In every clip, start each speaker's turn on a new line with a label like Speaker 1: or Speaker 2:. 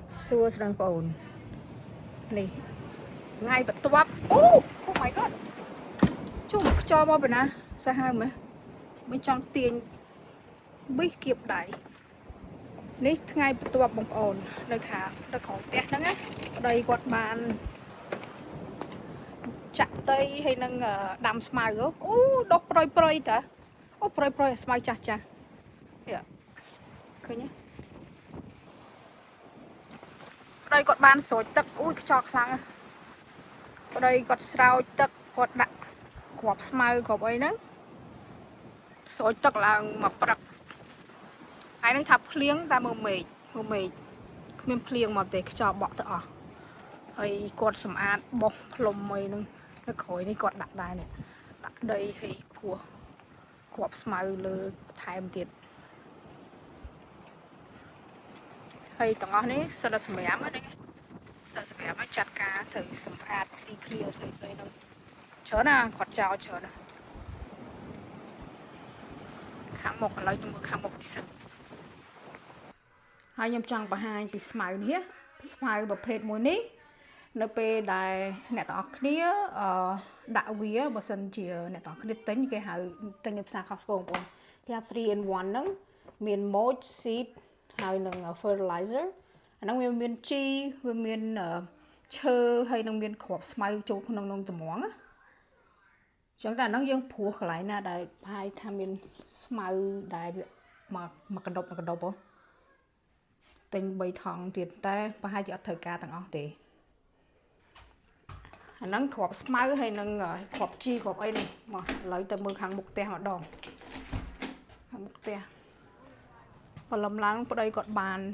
Speaker 1: xua srang phồn này ngay bật toát oh my god chung cho bao bên à sao hai mà bên trong tiền bí kiệp đại ní ngay bật toát bông ồn nơi khá đã có tét đó á đây quạt bàn chặt đây hay nâng đầm smile đó đọc proi ta proi smile cha cha dạ khơi nhé đây quạt bàn sôi tắc cho khăn đây quạt sao tắc quạt đặt quạt smile của ấy nè sôi tắc là mà bật ai nâng thắp liếng ta mờ mệt miền liêng mà để cho bỏ tớ hay quạt sầm án bọc lồng mây nâng nó khói này quạt đặt đài này đặt đây hay của quạt smile lơ thay một tiệt hay tầng ở này sao là sầm ám ở đây sao sầm ám chặt cá thử sầm án đi clear xây nâng chớ nè quạt chào chớ nè kháng một lấy cho một kháng một thì sao hai nhầm chẳng bà hai bị smile nhé smile bậc phết mùi ní nó bê đài nè tỏ khía đạo vía bà sân chỉ nè tỏ khía tính cái hào tên nghiệp xa khóc bông bông thì 3 in 1 nâng miền mulch seed hay nâng fertilizer nâng miền chi miền chơ hay nâng miền khỏp smile chỗ nâng nâng tầm móng á chúng ta nâng dương phù lại nè đài hai tham miền smile đài mà cái độc bó tình bày thằng tiền ta và hai chữ thời ca tầng thì nâng khọp smile hay nâng khọp chi khọp ấy này mà lấy từ mưa hàng mục te họ đòn hàng mục te và lầm lắng ở đây còn bàn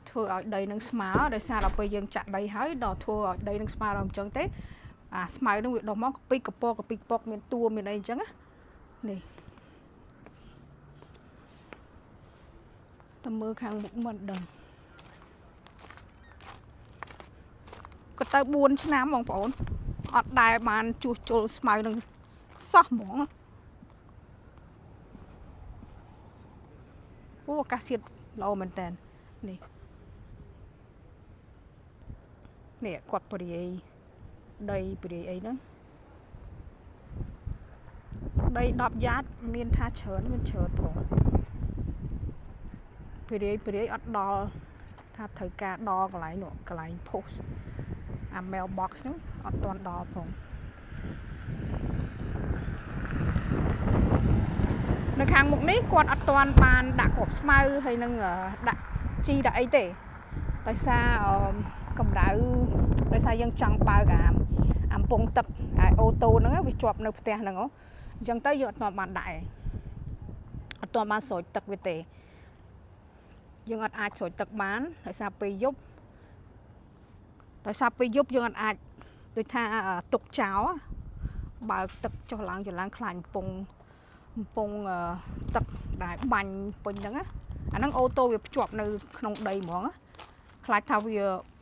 Speaker 1: thua ở đây nâng smile để sao là bây giờ chặt đây hái đò thua ở đây nâng smile làm chân tết smile nó việc đòn móc pick pop miền tua miền đây chẳng á này tầm mưa hàng mục mình đừng có tới 4 ឆ្នាំបងប្អូនអត់ដែលបានជួសជុលស្មៅនឹងសោះហ្មងអាកាសធាតុល្អមែនតើនេះគាត់ព្រាយដីព្រាយអីហ្នឹងដី10យ៉ាតមានថាច្រើនមានច្រើនផងព្រាយអត់ដល់ថាត្រូវការដល់កន្លែងនោះកន្លែង post mailbox ហ្នឹងអត់ទាន់ដល់ផងនៅខាងមុខនេះគាត់អត់ទាន់បានដាក់គ្រាប់ស្មៅហើយនឹងដាក់ជីដាក់អីទេដោយសារកម្ដៅដោយសារយើងចង់បើកអាពងទឹកអូតូហ្នឹងវាជាប់នៅផ្ទះហ្នឹងអញ្ចឹងទៅយើងអត់ទាន់បានដាក់អត់ទាន់បានស្រោចទឹកវាទេយើងអត់អាចស្រោចទឹកបានដោយសារពេលយប់យើងអត់អាចដូចថាទុកចោលបើទឹកចុះឡើងខ្លាញ់ពងទឹកដែលបាញ់ពេញហ្នឹងអាហ្នឹងអូតូវាភ្ជាប់នៅក្នុងដីហ្មងខ្លាចថាវា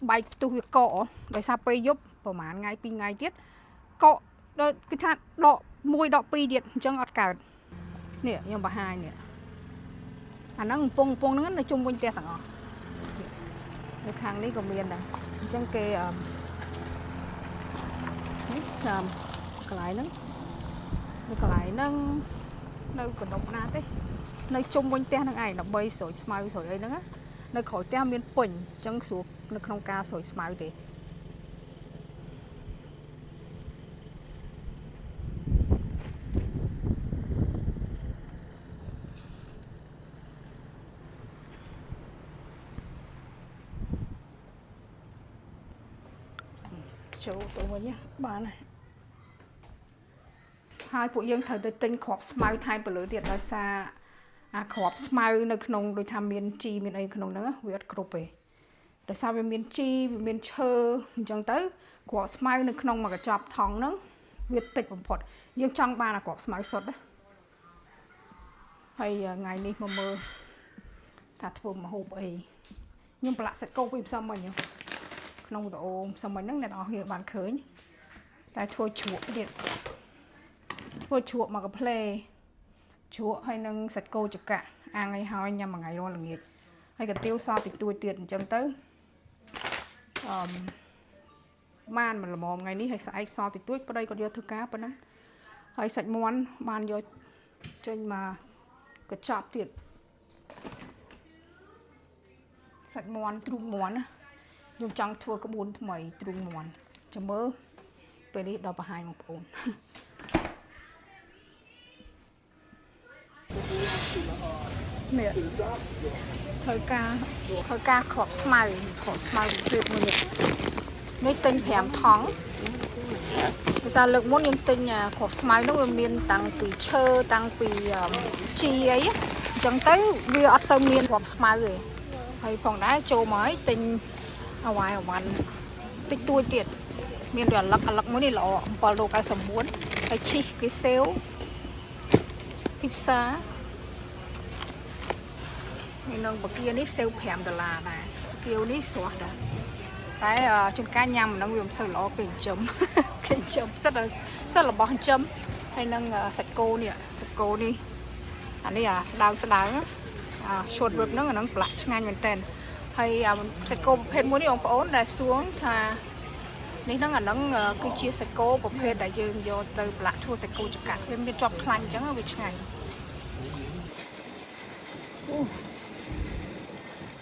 Speaker 1: បែកផ្ទុះវាកកដោយសារពេលយប់ប្រហែលថ្ងៃ2ថ្ងៃទៀតកកដល់គឺថាដក1ដក2ទៀតអញ្ចឹងអត់កើតនេះខ្ញុំបង្ហាញនេះអាហ្នឹងពងហ្នឹងនៅជុំវិញផ្ទះទាំងអស់នៅខាងនេះក៏មានដែរអញ្ចឹងគេនេះកន្លែងហ្នឹងនៅកន្លែងហ្នឹងនៅកណ្ដុកណាទេនៅជុំវិញផ្ទះហ្នឹងឯងដើម្បីស្រោចស្មៅស្រោចអីហ្នឹងនៅក្រោយផ្ទះមានពេញអញ្ចឹងស្រួលនៅក្នុងការស្រោចស្មៅទេចូលទៅវិញបានហើយពួកយើងត្រូវទៅទិញគ្រាប់ស្មៅថែមទៅលើទៀតដោយសារអាគ្រាប់ស្មៅនៅក្នុងដូចថាមានជីមានអីក្នុងហ្នឹងវាអត់គ្រប់ទេដោយសារវាមានជីវាមានឈើអញ្ចឹងទៅគ្រាប់ស្មៅនៅក្នុងមួយកញ្ចប់ថង់ហ្នឹងវាតិចបំផុតយើងចង់បានអាគ្រាប់ស្មៅសុទ្ធណាហើយថ្ងៃនេះមកមើលថាធ្វើម្ហូបអីខ្ញុំប្រឡាក់សាច់គោពីផ្សំមិញក្នុងវីដេអូផ្សំមិញហ្នឹងអ្នកនរគ្នាបានឃើញតែធ្វើជ្រក់ទៀតធ្វើជ្រក់មកកាផ្លេជ្រក់ហើយនឹងសាច់គោចកាអាំងឲ្យហើយញ៉ាំមួយថ្ងៃរាល់ល្ងាចហើយកាទៀវសតិចតួចទៀតអញ្ចឹងទៅ man mà là mò ngày ní hay sai so thì túi vào đây còn vô thưa cá bên đó hay sạch món man vô trên mà cái chop tiền sạch món trung món á dùng trong thua có 4 mày trung món cho mớ về đi đào vào 2 một ổn nè thời ca khọp smile tuyệt vời mấy tinh hẻm thắng bây giờ lực muốn những tinh khọp smile nó miền tăng từ chơ tăng từ chi ấy chẳng tới vì ở sau miền khọp smile rồi hay phòng đá châu mới tinh ở ngoài tích tôi tiệt miền đoàn lắc mới đi lọ vào đồ cái sầm muốn cái chi cái xéo pizza nâng bậc kia ní sale phèm đà là này kêu ní xóa đó cái trên cá nhầm nó dùng sợi lọ kềnh chấm rất là bón chấm hay nâng sạch cô đi anh ấy đào short rib nó là black ngay mình tên hay sạch cô phê muốn đi ông ổn là xuống thà nếu nó là nó cứ chia sạch cô một phê đại dương vô từ black thua sạch cô cho cả bên bên trong khăn chẳng ở vị trí này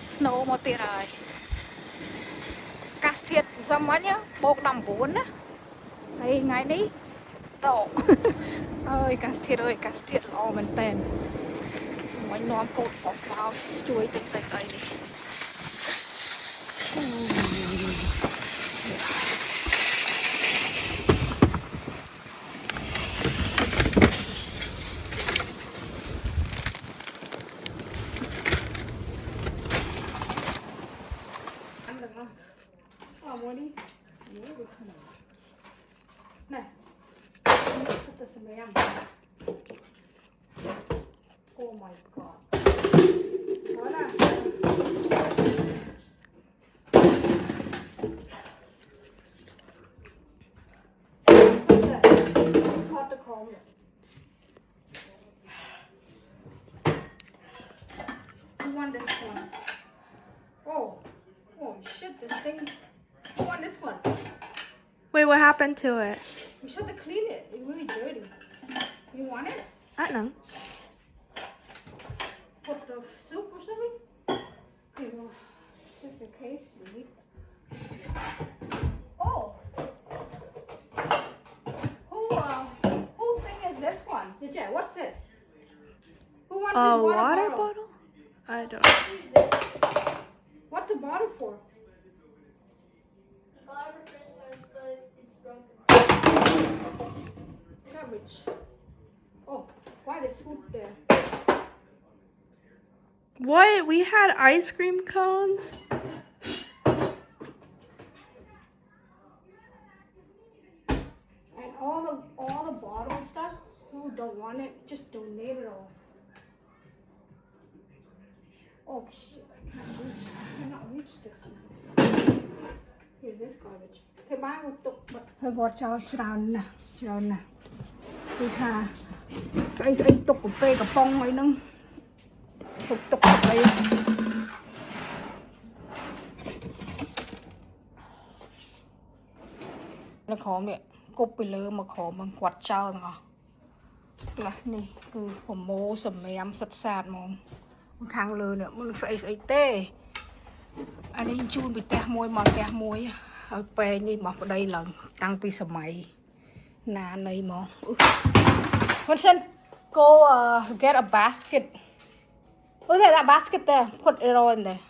Speaker 1: snow một tiệt rồi cát thiệt dâm quá nhá bột đầm 4 á hay ngày đi đổ ơi cát thiệt lo mình tên mấy nón cột bọc vào chuối trên say đi này thật sự mấy em oh my god đó là thoát được không vậy you want this one oh shit this thing you want this one
Speaker 2: Wait, what happened to it?
Speaker 1: we should have cleaned it. It's really dirty. You want it?
Speaker 2: No.
Speaker 1: For the soup or something? Okay, well, just in case you need. Oh! Who thing is this one? Vijay, what's this? Who wants
Speaker 2: A
Speaker 1: this
Speaker 2: water
Speaker 1: bottle?
Speaker 2: bottle? I don't know.
Speaker 1: What's the bottle for? Garbage. Oh, why there's food there?
Speaker 2: What? We had ice cream cones?
Speaker 1: And all the bottle stuff, who don't want it, just donate it all. Oh shit, I cannot reach this one. Here, this garbage. Cái bác một tục bật hơi gọt cho tròn nè đi thà xây tục của pe cả bông mấy nâng tục của pe nó khó mẹ cục bị lơ mà khó mà quạt trao ngỏ là nè cứผมโมสมแมมสัดสาดมองข้างเลยเนี่ยมันใส่เต้อันนี้จูนไปแตะมวยมาแตะมวยเอาไปนี่มาไปđây lần tăngពីសម័យណានៃហ្មង Vincent go get a basket oh there's a basket there put it all in there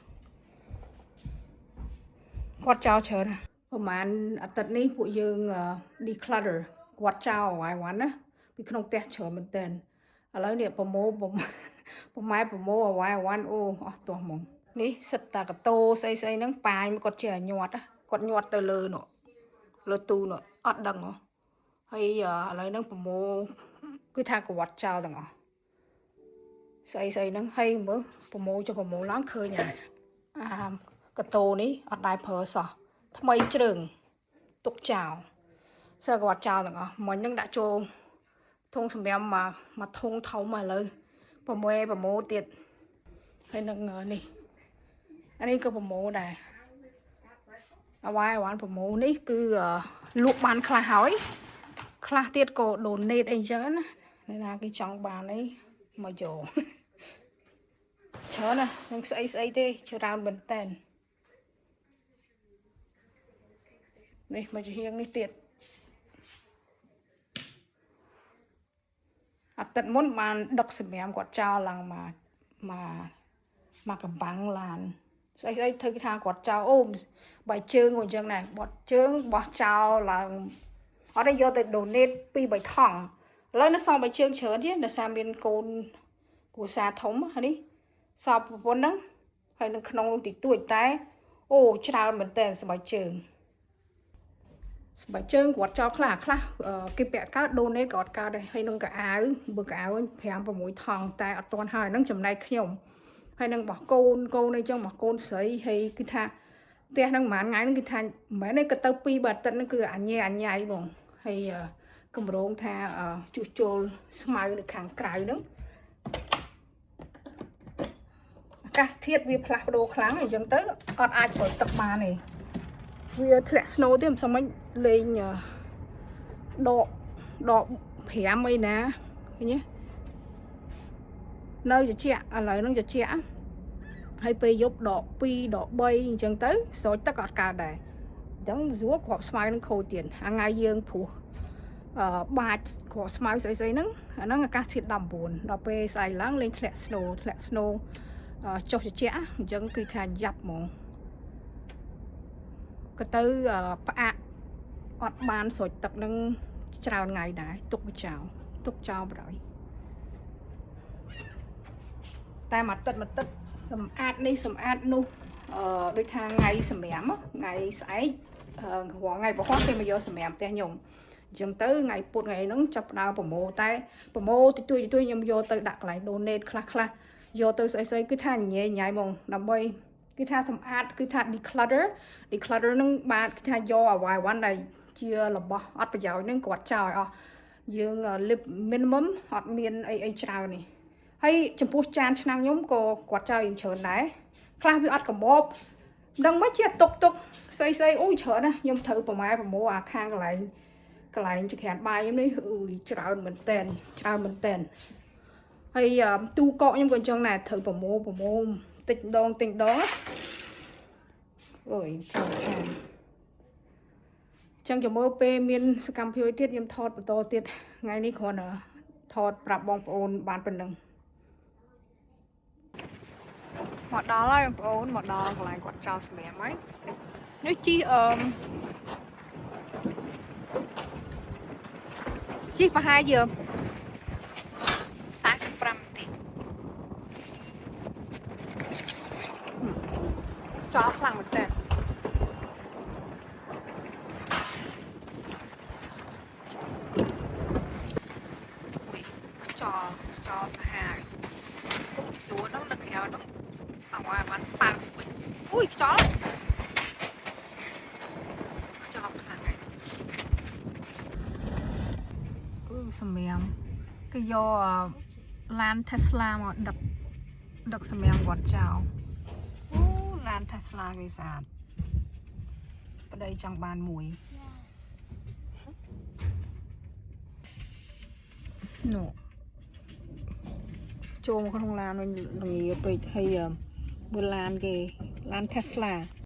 Speaker 1: គាត់ចោលច្រើនប្រហែលអាទិត្យនេះពួកយើង declutter គាត់ចោលឲ្យវ៉ាន់ណាពីក្នុងផ្ទះច្រើនមែនតើឥឡូវនេះប្រម៉ូឲ្យវ៉ាន់អូអស់ទាស់ហ្មងនេះសិតតាកតោស្អីហ្នឹងប៉ាញគាត់ជាញាត់គាត់ញាត់ទៅលើនោះលើទូនោះអត់ដឹងហ៎ហើយឥឡូវហ្នឹងប្រម៉ូគឺថាគាត់ចោលទាំងអស់ស្អីហ្នឹងហើយមើលប្រម៉ូចុះប្រម៉ូឡើងឃើញអាកតោនេះអត់ដែរប្រើសោះថ្មីជ្រើងទុកចោលសើគាត់ចោលទាំងអស់មិញហ្នឹងដាក់ចូលធុងសម្រាប់មកធុងធំឥឡូវប្រម៉ូទៀតហើយនឹងនេះអានេះក៏ប្រម៉ូដែរ អ្វីអាវ៉ាន់ប្រម៉ូនេះគឺលក់បានខ្លះហើយខ្លះទៀតក៏ donate អីចឹងណាអ្នកណាគេចង់បានអីមកយកច្រើនណានឹងស្អីទេច្រើនមែនតើនេះមកជាហៀងនេះទៀតអាទិត្យមុនបានដឹកសម្រាប់គាត់ចោលឡើងមកកំបាំងឡានស្អីធ្វើគេថាគាត់ចោលអូបាយជើងក៏អញ្ចឹងដែរបត់ជើងបោះចោលឡើងអត់ទេយកទៅ donate 2-3 ថង់ឥឡូវនៅសល់បាយជើងច្រើនទៀតដោយសារមានកូនគ្រួសារធំនេះសពប្រពន្ធហ្នឹងហើយនៅក្នុងតិចតួចតែអូច្រើនមែនតើស្បែកជើងគាត់ចោលខ្លះគេពាក់កើត donate ក៏អត់កើតដែរហើយនឹងកៅអៅបើកៅអៅ5-6 ថង់តែអត់ទាន់ហើយហ្នឹងចំណែកខ្ញុំហើយនឹងរបស់កូនអីចឹងរបស់កូនស្រីហើយគឺថាផ្ទះហ្នឹងប្រហែលថ្ងៃហ្នឹងគឺថាមិនមែនទេក៏ទៅ2 អាទិត្យហ្នឹងគឺអញ្ញៃបងហើយកម្រងថាជួសជុលស្មៅនៅខាងក្រៅហ្នឹងអាកាសធាតុវាផ្លាស់ប្ដូរខ្លាំងអញ្ចឹងទៅអត់អាចស្រោចទឹកបានទេវាធ្លាក់ snow ទេមិនសមមិនលេងដក5អីណាឃើញទេនៅត្រជាក់ឥឡូវហ្នឹងត្រជាក់ហើយពេលយប់ដក2ដក3អញ្ចឹងទៅស្រោចទឹកអត់កើតដែរអញ្ចឹងស្រួលគ្រាប់ស្មៅនឹងខូចទៀតថ្ងៃយើងព្រោះបាច់គ្រាប់ស្មៅស្អីហ្នឹងអាហ្នឹងអាកាសធាតុ19ដល់ពេលស្អែកឡើងលេងធ្លាក់ snow ចុះត្រជាក់អញ្ចឹងគឺថាយ៉ាប់ហ្មងក៏ទៅផ្អាកអត់បានស្រោចទឹកនឹងច្រើនថ្ងៃដែរទុកចោលបណ្ដោយតែមួយទឹកសម្អាតនេះសម្អាតនោះដូចថាថ្ងៃសម្រាមថ្ងៃស្អែករាល់ថ្ងៃប្រហែលគេមកយកសម្រាមផ្ទះខ្ញុំអញ្ចឹងទៅថ្ងៃពុធថ្ងៃហ្នឹងចាប់ផ្ដើមប្រម៉ូតែប្រម៉ូតិចតួចខ្ញុំយកទៅដាក់កន្លែង donate ខ្លះយកទៅស្អីគឺថាញ៉ៃហ្មងដើម្បីគឺថាសម្អាតគឺថា declutter ហ្នឹងបានគឺថាយកអ្វីវ៉ាន់ដែលជារបស់អត់ប្រយោជន៍ហ្នឹងគាត់ចោលឲ្យអស់យើង live minimum អត់មានអីច្រើននេះហើយចំពោះចានឆ្នាំងខ្ញុំក៏គាត់ចោលយើងច្រើនដែរខ្លះវាអត់កបបមិនដឹងមិនជាទុកស្អីអូយច្រើនណាខ្ញុំត្រូវប្រម៉ូអាខាងកន្លែងចក្រានបាយខ្ញុំនេះអឺច្រើនមែនតែនហើយទូកកខ្ញុំក៏អញ្ចឹងដែរត្រូវប្រម៉ូតិចម្ដងអូយចាំចឹងចាំមើលពេលមានសកម្មភាពទៀតខ្ញុំថតបន្តទៀតថ្ងៃនេះគ្រាន់តែថតប្រាប់បងប្អូនបានប៉ុណ្្នឹងមកដល់ហើយបងប្អូនមកដល់កន្លែងគាត់ចោលសម្រាប់ហើយនេះជីប្រហែលជា45នាទីចោលខ្លាំងមែនតើចោលសាហាវពុកស្រួលហ្នឹងនៅក្រៅហ្នឹងអត់ឲ្យបានប៉ាក់វិញអូយខ្យល់ខ្លាំងហើយសម្រាមគឺយកឡាន Tesla មកដឹកសម្រាមគាត់ចោលអូឡាន Tesla គេស្អាតប្តីចង់បានមួយនោះចូលមកក្នុងឡានវិញល្ងាពេកហើយបើឡានគេឡាន Tesla